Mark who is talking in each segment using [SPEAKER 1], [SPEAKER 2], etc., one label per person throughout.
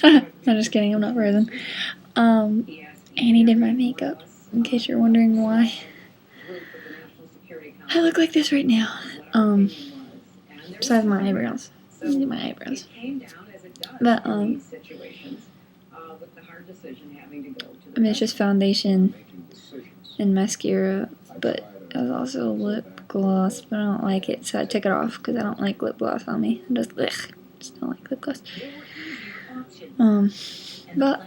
[SPEAKER 1] I'm just kidding, I'm not frozen. Annie did my makeup, in case you're wondering why I look like this right now. Besides my eyebrows. Let me do my eyebrows. But, I mean, it's just foundation and mascara, but it was also lip gloss, but I don't like it, so I took it off because I don't like lip gloss on me. I just don't like lip gloss. But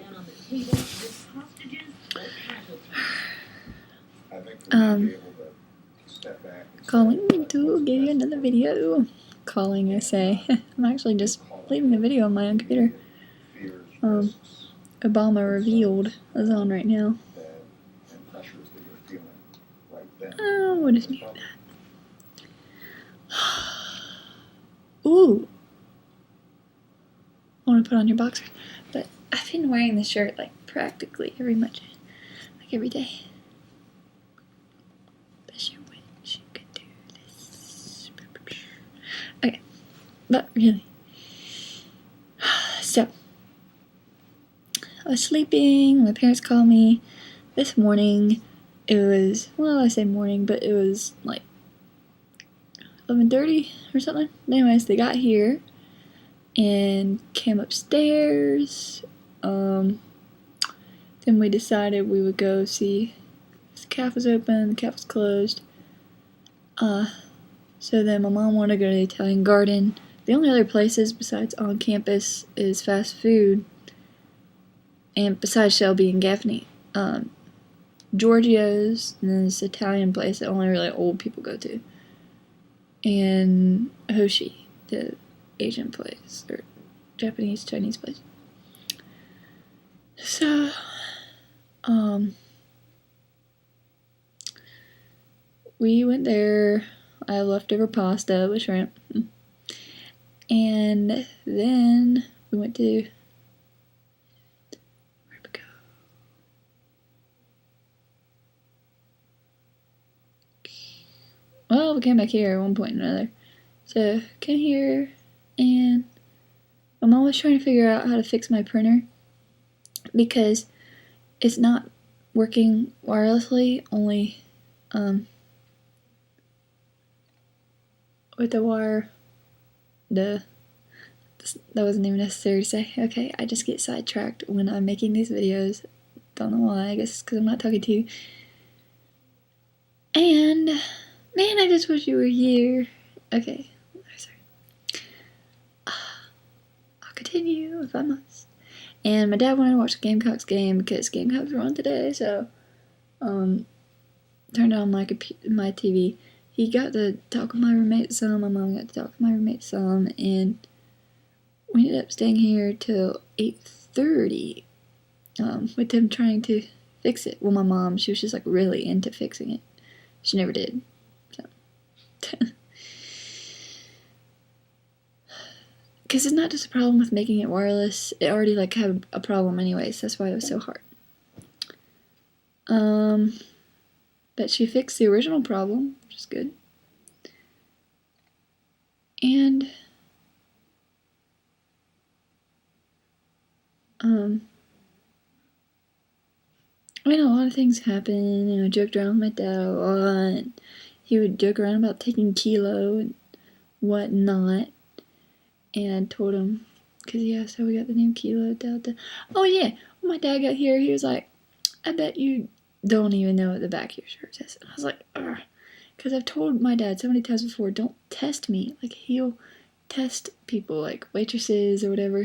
[SPEAKER 1] calling me to give you another video. Calling, I say. I'm actually just leaving a video on my own computer. Obama Revealed is on right now. What is that? Ooh. I want to put on your boxers, but I've been wearing this shirt like practically every day. Okay, but really, so I was sleeping. My parents called me this morning. It was, well, I say morning, but it was like 11:30 or something. Anyways, they got here and came upstairs. Then we decided we would go see if the cafe was open. The cafe was closed. So then my mom wanted to go to the Italian Garden. The only other places besides on campus is fast food, and besides Shelby and Gaffney, Giorgio's, and then this Italian place that only really old people go to, and Hoshi, the Asian place, or Japanese, Chinese place. So, we went there. I had leftover pasta with shrimp. And then we went to, where'd we go? Well, we came back here at one point or another. So, came here, and my mom was trying to figure out how to fix my printer because it's not working wirelessly, only with the wire. That wasn't even necessary to say. Okay, I just get sidetracked when I'm making these videos. Don't know why. I guess it's because I'm not talking to you. And, man, I just wish you were here. Okay, sorry. I'll continue if I must. And my dad wanted to watch the Gamecocks game because Gamecocks were on today, so turned on my TV. He got to talk with my roommate some, my mom got to talk with my roommate some, and we ended up staying here till 8:30 with them trying to fix it. Well, my mom, she was just like really into fixing it. She never did. So. Because it's not just a problem with making it wireless. It already like had a problem anyways. That's why it was so hard. But she fixed the original problem, which is good. And I mean, a lot of things happen. You know, I joked around with my dad a lot. And he would joke around about taking kilo and whatnot. And told him, because he asked how we got the name Kilo Delta. Oh, yeah. When my dad got here, he was like, I bet you don't even know what the back of your shirt says. And I was like, ugh. Because I've told my dad so many times before, don't test me. Like, he'll test people, like waitresses or whatever.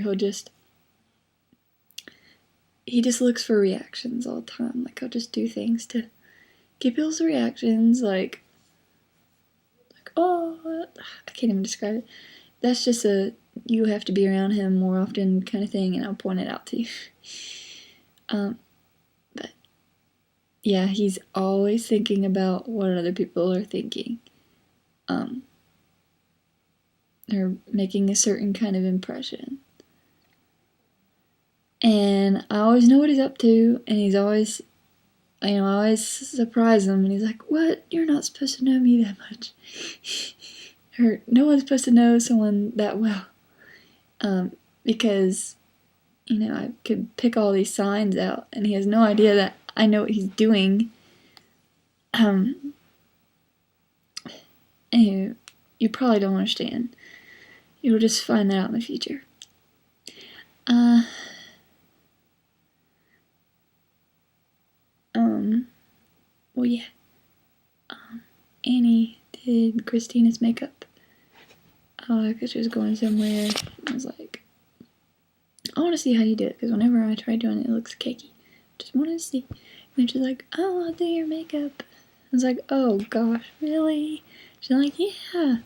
[SPEAKER 1] He just looks for reactions all the time. Like, I'll just do things to get people's reactions. Like, oh, I can't even describe it. That's just you have to be around him more often kind of thing, and I'll point it out to you. But yeah, he's always thinking about what other people are thinking. Or making a certain kind of impression. And I always know what he's up to, and he's always, I always surprise him, and he's like, what? You're not supposed to know me that much. Or no one's supposed to know someone that well. Because I could pick all these signs out, and he has no idea that I know what he's doing. Anyway, you probably don't understand. You'll just find that out in the future. Well, yeah. Annie did Christina's makeup. Because she was going somewhere. I was like, I want to see how you do it, because whenever I try doing it, it looks cakey. Just wanted to see. And she's like, oh, I'll do your makeup. I was like, oh gosh, really? She's like, yeah.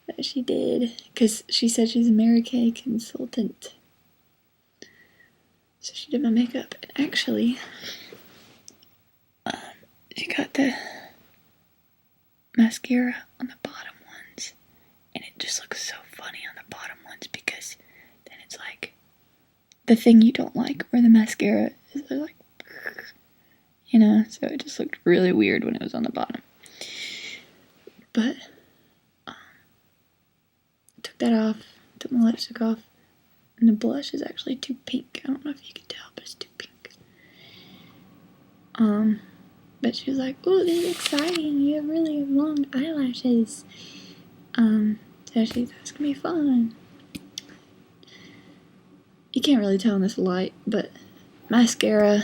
[SPEAKER 1] But she did, because she said she's a Mary Kay consultant. So she did my makeup. And actually, she got the mascara on the bottom ones. And it just looks so funny on the bottom ones, because then it's like the thing you don't like, where the mascara is like, so it just looked really weird when it was on the bottom. But took that off, took my lipstick off, and the blush is actually too pink. I don't know if you can tell, but it's too pink. But she was like, "Ooh, this is exciting. You have really long eyelashes." So she thought it's gonna be fun. You can't really tell in this light, but mascara,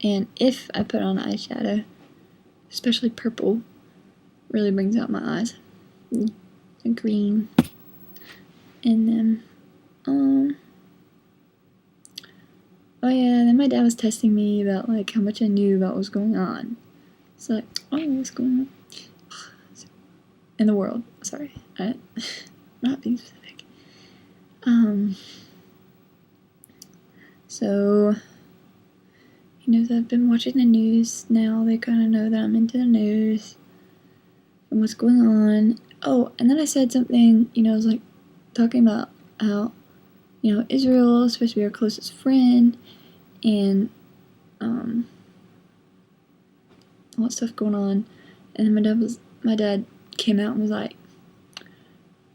[SPEAKER 1] and if I put on eyeshadow, especially purple, really brings out my eyes. The green. And then, oh yeah, then my dad was testing me about, like, how much I knew about what was going on. It's like, oh, what's going on? In the world. Sorry. Not being specific. So, he knows I've been watching the news now. They kind of know that I'm into the news and what's going on. Oh, and then I said something, I was like talking about how, Israel is supposed to be our closest friend, and all that stuff going on. And my dad came out and was like,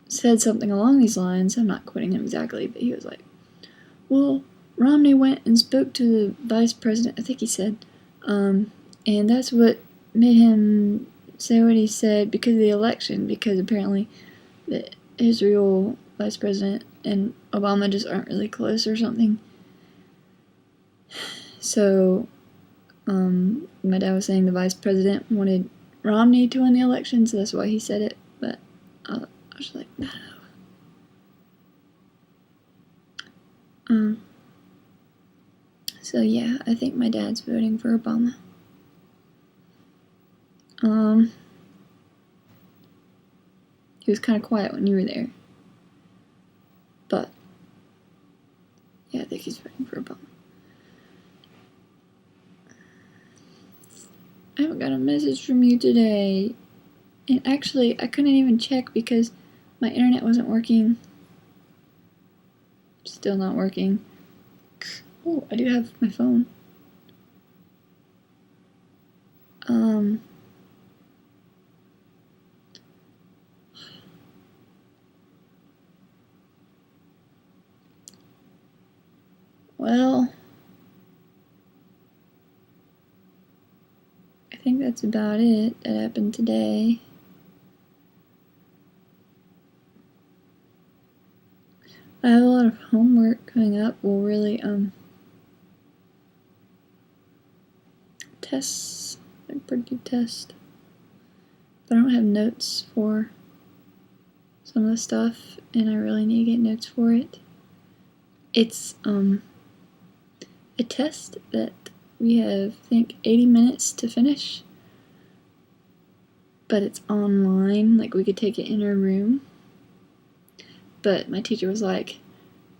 [SPEAKER 1] said something along these lines. I'm not quoting him exactly, but he was like, well, Romney went and spoke to the vice president, I think he said, and that's what made him say what he said because of the election, because apparently the Israel vice president and Obama just aren't really close or something. So, my dad was saying the vice president wanted Romney to win the election, so that's why he said it, but I was like, no. So yeah, I think my dad's voting for Obama. He was kind of quiet when you were there. But, yeah, I think he's voting for Obama. I haven't got a message from you today. And actually, I couldn't even check because my internet wasn't working. Still not working. Oh, I do have my phone. Well, I think that's about it that happened today. I have a lot of homework coming up. Well, really, tests, like pretty test. But I don't have notes for some of the stuff, and I really need to get notes for it. It's, a test that we have, I think, 80 minutes to finish. But it's online, like we could take it in our room. But my teacher was like,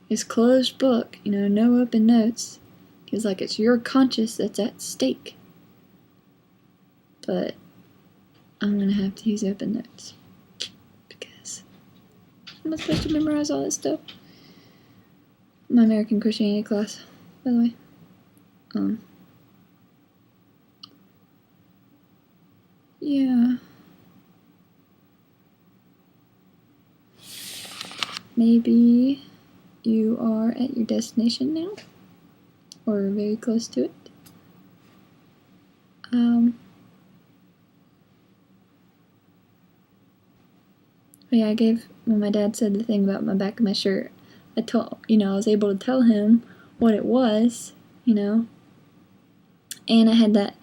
[SPEAKER 1] it's closed book, no open notes. He was like, it's your conscience that's at stake. But I'm gonna have to use open notes. Because I'm not supposed to memorize all this stuff. My American Christianity class, by the way. Yeah. Maybe you are at your destination now, or very close to it. Yeah, when my dad said the thing about my back of my shirt, I was able to tell him what it was, and I had that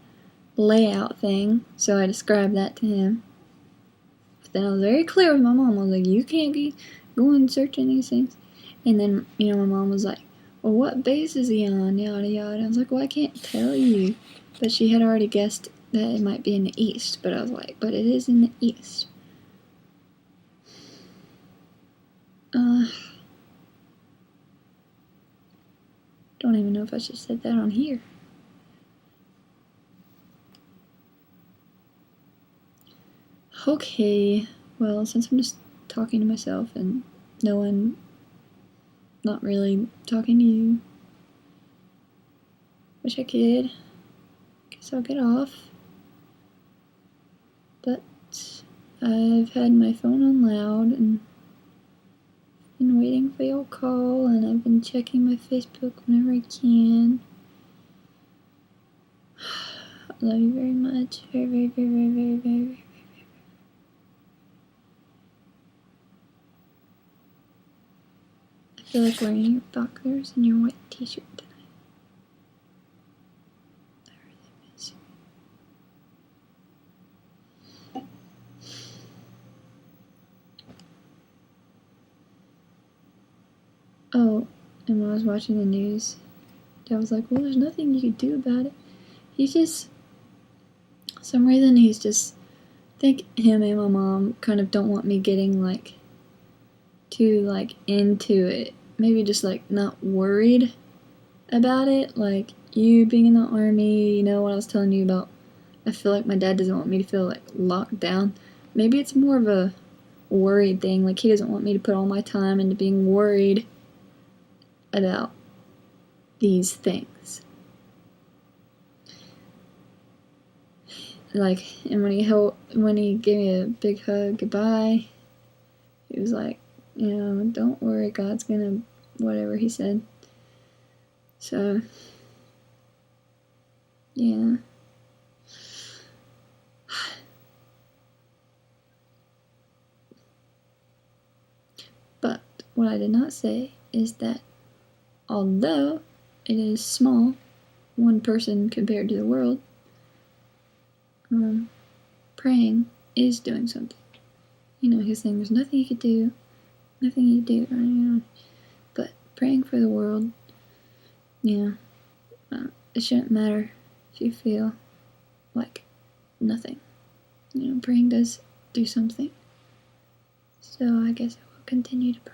[SPEAKER 1] layout thing, so I described that to him. But then I was very clear with my mom. I was like, you can't be going searching these things. And then, my mom was like, well, what base is he on, yada yada. I was like, well, I can't tell you. But she had already guessed that it might be in the east, but I was like, but it is in the east. Don't even know if I should say that on here. Okay, well, since I'm just talking to myself and not really talking to you, wish I could. Guess I'll get off. But I've had my phone on loud and been waiting for your call, and I've been checking my Facebook whenever I can. I love you very much. Very, very, very, very, very, very, very. I feel like wearing your boxers and your white t-shirt tonight. I really miss you. Oh, and when I was watching the news, Dad was like, well, there's nothing you could do about it. Some reason he's just, I think him and my mom kind of don't want me getting, too, into it. Maybe just, not worried about it. Like, you being in the army, what I was telling you about. I feel like my dad doesn't want me to feel, locked down. Maybe it's more of a worried thing. Like, he doesn't want me to put all my time into being worried about these things. And when he gave me a big hug goodbye, he was like, don't worry, God's gonna, whatever he said. So, yeah. But what I did not say is that although it is small, one person compared to the world, praying is doing something. He's saying there's nothing you could do, but praying for the world, it shouldn't matter if you feel like nothing. Praying does do something. So I guess I will continue to pray.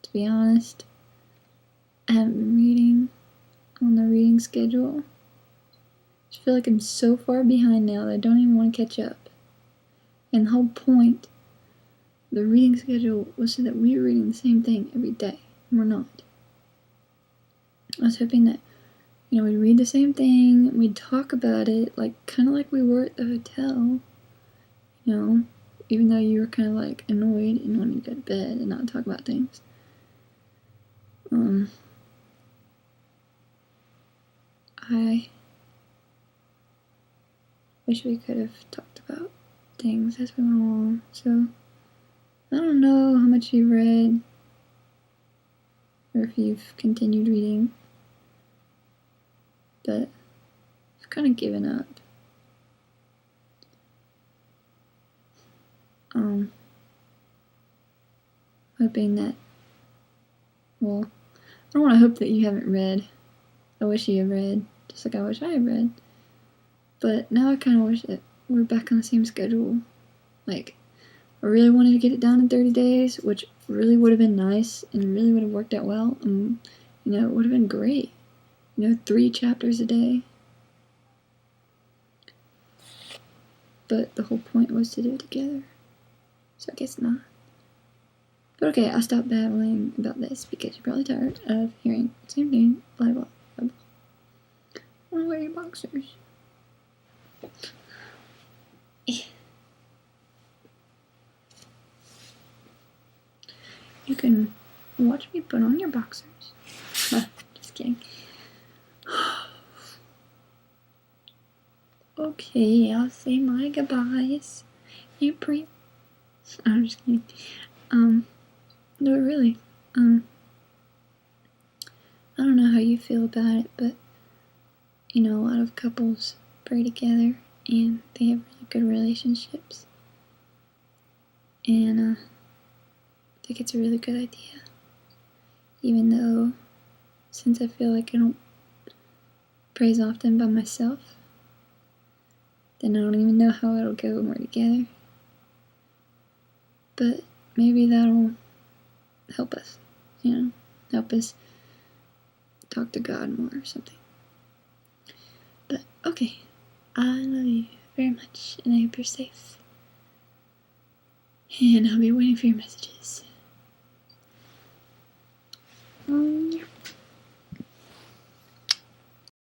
[SPEAKER 1] To be honest, I haven't been reading on the reading schedule. I feel like I'm so far behind now that I don't even want to catch up. And the whole point of the reading schedule was so that we were reading the same thing every day, and we're not. I was hoping that, we'd read the same thing, we'd talk about it, kind of like we were at the hotel, even though you were kind of, annoyed and wanted to go to bed and not talk about things. I wish we could have talked about things as we went along, so I don't know how much you've read, or if you've continued reading, but I've kind of given up. Hoping that, well, I don't want to hope that you haven't read. I wish you had read, just like I wish I had read. But now I kind of wish that we're back on the same schedule. I really wanted to get it done in 30 days, which really would have been nice and really would have worked out well. And, it would have been great. 3 chapters a day. But the whole point was to do it together. So I guess not. But okay, I'll stop babbling about this because you're probably tired of hearing the same thing, blah, blah, blah, blah. I want to wear your boxers. You can watch me put on your boxers. Just kidding. Okay, I'll say my goodbyes. April. I'm just kidding. No, really. I don't know how you feel about it, but a lot of couples pray together and they have really good relationships. And I think it's a really good idea. Even though, since I feel like I don't pray as often by myself, then I don't even know how it'll go when we're together. But maybe that'll help us, help us talk to God more or something. But okay, I love you very much, and I hope you're safe. And I'll be waiting for your messages.